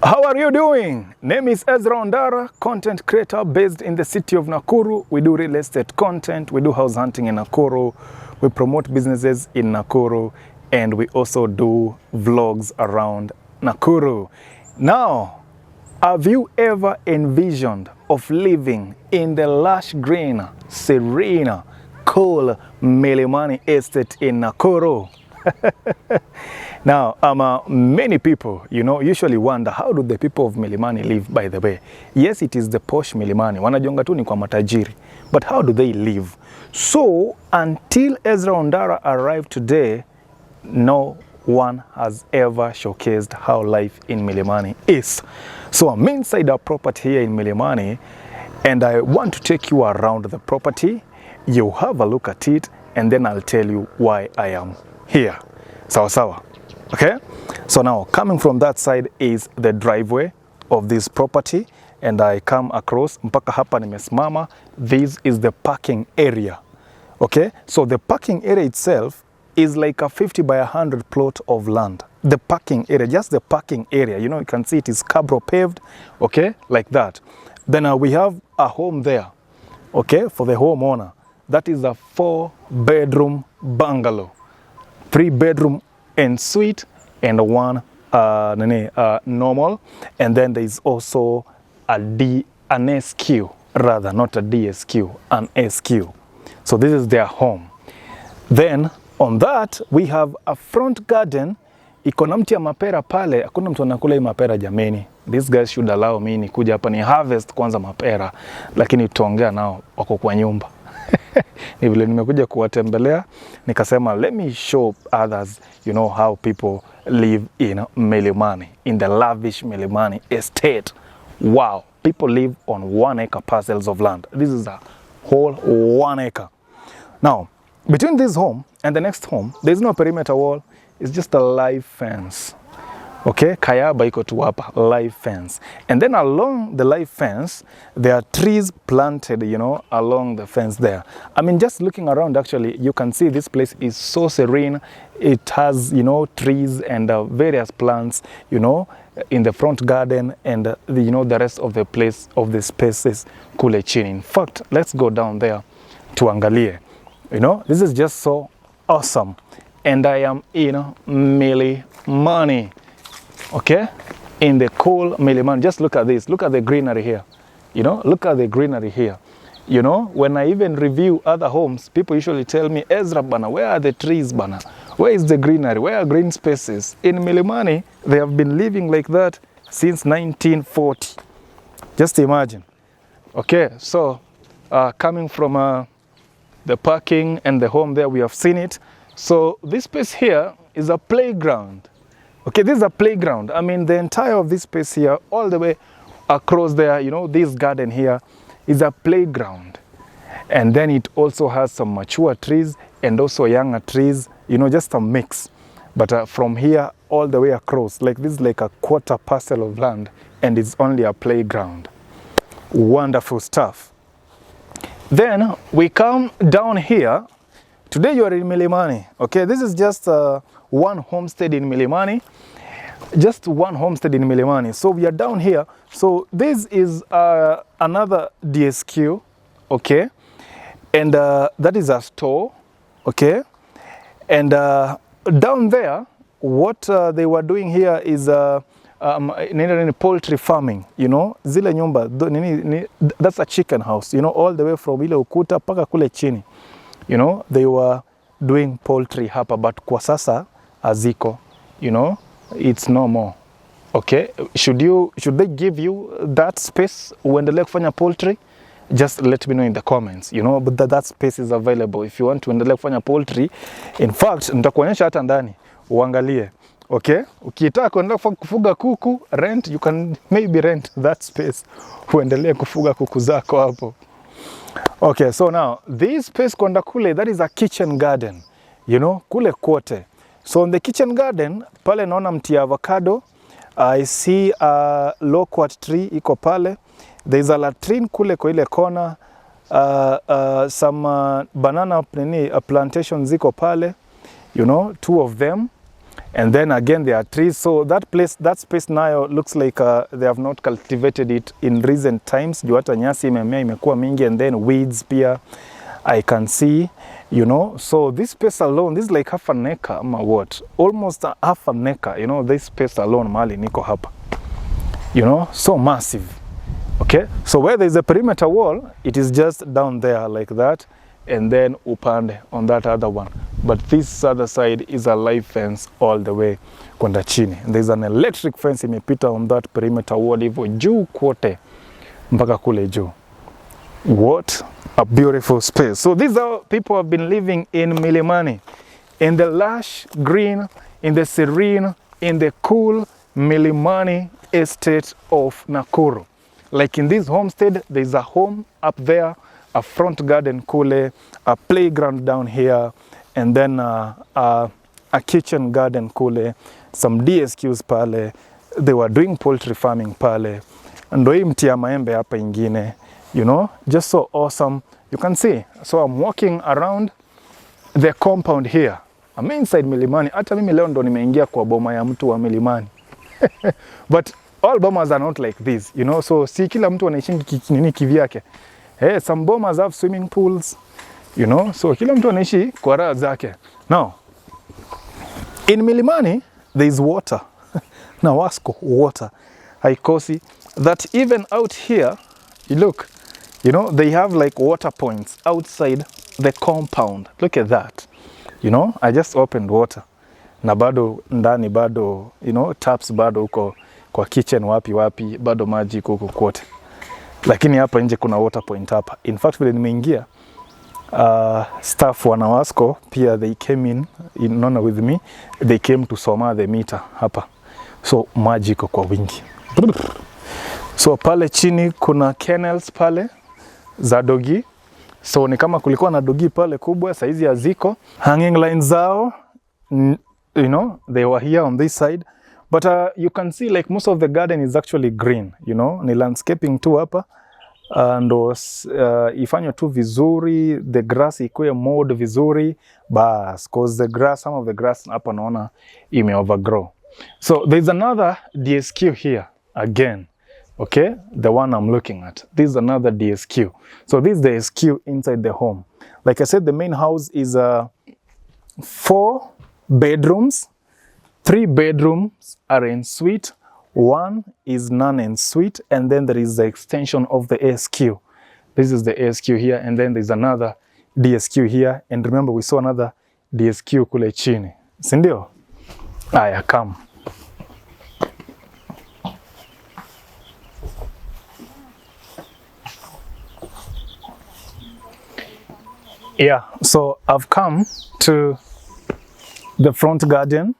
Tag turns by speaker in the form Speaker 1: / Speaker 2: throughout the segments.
Speaker 1: How are you doing? Name is EZRA ONDARA, content creator based in the city of Nakuru. We do real estate content, we do house hunting in Nakuru, we promote businesses in Nakuru, and we also do vlogs around Nakuru. Now, have you ever envisioned of living in the lush green, serene, cool Milimani Estate in Nakuru? Now, many people, usually wonder, how do the people of Milimani live, by the way? Yes, it is the Posh Milimani. Wanajonga tu ni kwa matajiri. But how do they live? So, until EZRA ONDARA arrived today, no one has ever showcased how life in Milimani is. So, I'm inside our property here in Milimani, and I want to take you around the property. You have a look at it, and then I'll tell you why I am here. Sawa sawa. Okay, so now coming from that side is the driveway of this property, and I come across mpaka hapa nimesimama. This is the parking area. Okay, so the parking area itself is like a 50 by 100 plot of land. The parking area, just the parking area, you can see it is cabro paved, okay, like that. Then we have a home there, okay, for the homeowner. That is a 4-bedroom bungalow, 3-bedroom ensuite, and one normal. And then there is also an SQ, rather, not a DSQ, an SQ. So this is their home. Then on that we have a front garden. Iko na mti ya mapera pale. Hakuna mtu anakula hii mapera jameni. These guys should allow me ni kuja hapa ni harvest kwanza mapera, lakini tutaongea nao wako kwa nyumba. Ni vile nimekuja kuwatembelea nikasema let me show others how people live in Milimani, in the lavish Milimani estate. Wow, people live on 1 acre parcels of land. This is a whole 1 acre. Now, between this home and the next home, there's no perimeter wall. It's just a live fence. Okay, kayaba iko tu hapa, live fence. And then along the live fence, there are trees planted, along the fence there. I mean, just looking around, actually, you can see this place is so serene. It has, trees and various plants, in the front garden, and the rest of the place, of the spaces kule chini. In fact, let's go down there to angalie. This is just so awesome. And I am in Milimani. Okay, in the cool Milimani. Just look at this. Look at the greenery here. Look at the greenery here. When I even review other homes, people usually tell me, EZRA bana, where are the trees bana? Where is the greenery? Where are green spaces? In Milimani, they have been living like that since 1940. Just imagine. Okay, so coming from the parking and the home there, we have seen it. So this space here is a playground. Okay, this is a playground. I mean, the entire of this space here, all the way across there, this garden here is a playground. And then it also has some mature trees and also younger trees, just a mix. But from here all the way across, like this is like a quarter parcel of land, and it's only a playground. Wonderful stuff. Then we come down here. Today you are in Milimani. Okay, this is just one homestead in Milimani. Just one homestead in Milimani. So we are down here. So this is another DSQ. Okay, and that is a store. Okay, and down there, what they were doing here is poultry farming. Zile nyumba, that's a chicken house. All the way from ile ukuta paka kule chini. They were doing poultry hapa, but kwa sasa aziko, it's no more. Okay, should they give you that space uendelee kufanya poultry? Just let me know in the comments, but that space is available if you want to endelee kufanya poultry. In fact, nitakuonyesha hata ndani uangalie. Okay, ukitaka kuendelea kufuga kuku, you can maybe rent that space uendelee kufuga kuku zako hapo. Okay, so now this space konda kule, that is a kitchen garden, kule kote. So in the kitchen garden, pale naona mti ya avocado. I see a loquat tree iko pale. There is a latrine kule kwa ile kona. Some banana plantations ziko pale, 2 of them. And then again there are trees. So that place, that space now looks like they have not cultivated it in recent times. Juu hata nyasi imemea imekuwa mingi, and then weeds pia I can see, you know. So this space alone, this is like half an acre, what? Almost half an acre, you know, this space alone mali niko hapa. You know, so massive. Okay, so where there is a perimeter wall, it is just down there like that, and then upande on that other one. But this other side is a live fence all the way kwenda chini. There is an electric fence imepita on that perimeter wall hivyo juu kote mpaka kule juu. What a beautiful space. So these are people have been living in Milimani, in the lush green, in the serene, in the cool Milimani Estate of Nakuru. Like in this homestead, there is a home up there, a front garden kule, a playground down here, and then a kitchen garden kule, some DSQs pale. They were doing poultry farming pale. Ndo hii mti ya maembe hapa ingine, you know, just so awesome. You can see. So I'm walking around the compound here. I'm inside Milimani. Hata mimi leo ndo nimeingia kwa boma ya mtu wa Milimani. But all bomas are not like this, you know. So si kila mtu anaishi nini kivyake. Hey, some bomas have swimming pools, you know. So kila mtu anaishi kwa raha zake. Now, in Milimani, there is water. NAWASCO water. Haikosi. That even out here, you look, you know, they have like water points outside the compound. Look at that. You know, I just opened water. Na bado ndani bado, you know, taps bado huko kwa kitchen wapi wapi, bado maji huko kote. Lakini hapa nje kuna water point hapa. In fact, vile nimeingia, staff wa NAWASCO pia they came in honor with me. They came to soma the meter hapa. So maji iko kwa wingi. So pale chini kuna kennels pale za dogi. So ni kama kulikuwa na dogi pale kubwa, saizi haziko. Hanging lines zao, you know, they were here on this side. But you can see like most of the garden is actually green, you know, ni landscaping tu hapa. Ndo ifanywe tu vizuri, the grass ikuwe mowed vizuri, bas, cause the grass, some of the grass hapa naona ime overgrow. So there's another DSQ here again. Okay, the one I'm looking at. This is another DSQ. So this is the SQ inside the home. Like I said, the main house is 4 bedrooms. 3 bedrooms are ensuite. 1 is non-ensuite, and then there is the extension of the SQ. This is the SQ here, and then there's another DSQ here. And remember, we saw another DSQ kule chini. Sindio? Aya, come. Yeah, so I've come to the front garden.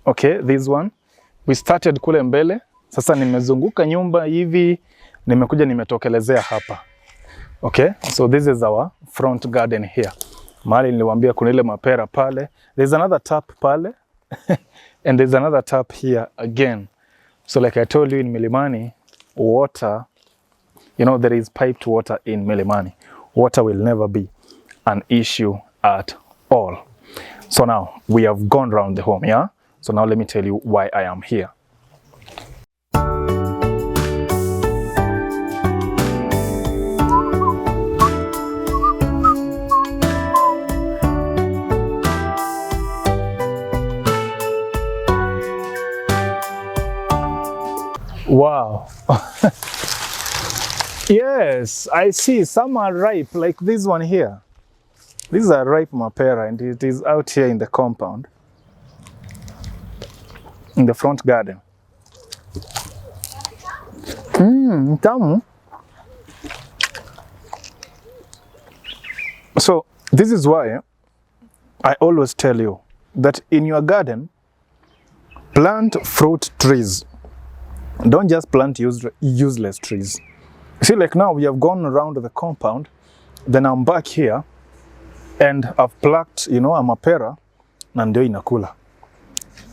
Speaker 1: Okay, this one. We started kule mbele. Sasa nimezunguka nyumba hivi, nimekuja nimetokelezea hapa. Okay, so this is our front garden here. Mahali niliwaambia kuna ile mapera pale. There's another tap pale. And there's another tap here again. So like I told you in Milimani, water, you know, there is piped water in Milimani. Water will never be an issue at all. So now we have gone around the home, yeah? So now let me tell you why I am here. Wow. Yes, I see some are ripe, like this one here. These are ripe mapera, and it is out here in the compound, in the front garden. Tamu. So this is why I always tell you that in your garden, plant fruit trees. Don't just plant useless trees. See, like now we have gone around the compound, then I'm back here, and I've plucked, you know, a mapera, na ndio inakula.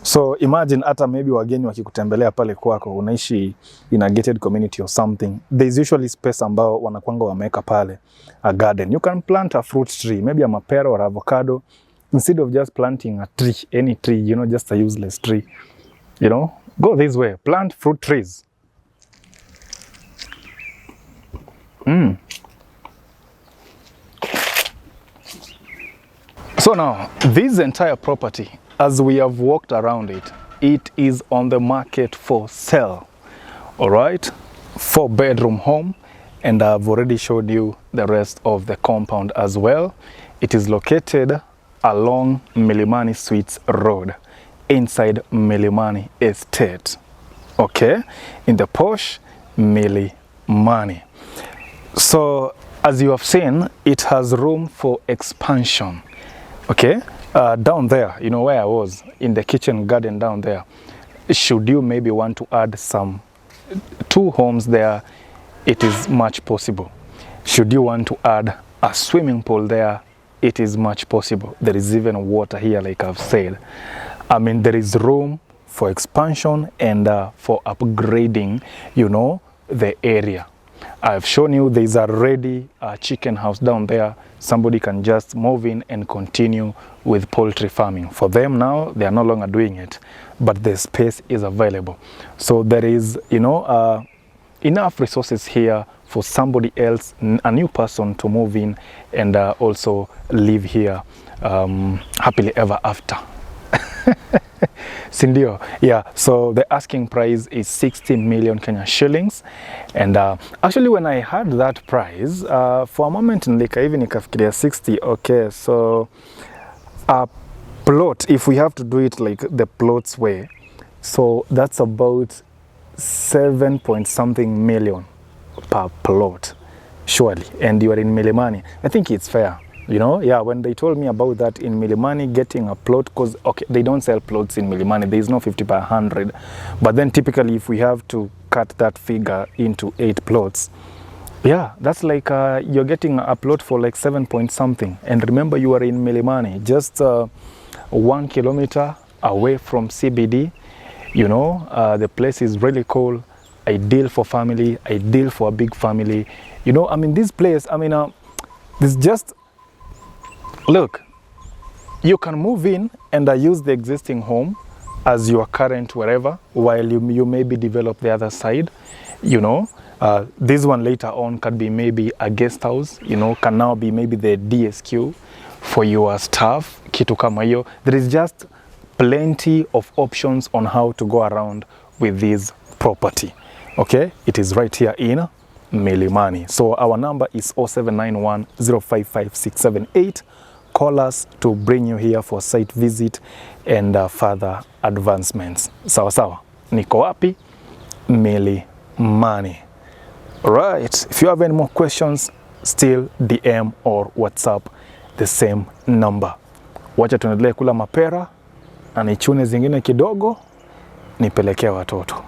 Speaker 1: So imagine hata maybe wageni wakikutembelea pale kwako, unaishi in a gated community or something. There's usually space ambao wanakuanga wameka pale, a garden. You can plant a fruit tree, maybe a mapera or avocado. instead of just planting a tree, any tree, you know, just a useless tree, you know, go this way, plant fruit trees. So now, this entire property, as we have walked around it, it is on the market for sale. All right, 4-bedroom home, and I've already showed you the rest of the compound as well. It is located along Milimani Suites Road, inside Milimani Estate, okay, in the Posh Milimani. So as you have seen, it has room for expansion, okay. Down there, you know where I was, in the kitchen garden down there, should you maybe want to add some 2 homes there, it is much possible. Should you want to add a swimming pool there, it is much possible. There is even water here, like I've said. I mean, there is room for expansion and for upgrading, you know, the area. I've shown you there is already a chicken house down there. Somebody can just move in and continue with poultry farming. For them now, they are no longer doing it, but the space is available. So there is, you know, enough resources here for somebody else, a new person, to move in and also live here happily ever after. Sindio, yeah. So the asking price is 60 million Kenya shillings, and actually when I heard that price, for a moment even nikafikiria 60. Okay, so a plot, if we have to do it like the plots way, so that's about 7 point something million per plot, surely. And you are in Milimani, I think it's fair. You know, yeah, when they told me about that in Milimani, getting a plot, because, okay, they don't sell plots in Milimani, there is no 50 by 100. But then typically if we have to cut that figure into 8 plots, yeah, that's like you're getting a plot for like 7 point something. And remember, you are in Milimani, just 1 kilometer away from CBD. You know, the place is really cool, ideal for family, ideal for a big family. You know, I mean, this place, I mean, this just... Look, you can move in and use the existing home as your current wherever, while you maybe develop the other side. You know, this one later on can be maybe a guest house, you know, can now be maybe the DSQ for your staff, kitu kama hiyo. There is just plenty of options on how to go around with this property. Okay, it is right here in Milimani. So our number is 0791 055 678. Call us to bring you here for site visit and further advancements. Sawa sawa. Niko wapi? Milimani. Alright. If you have any more questions, still DM or WhatsApp the same number. Wacha tuendelee kula mapera na nichune zingine kidogo nipelekea watoto.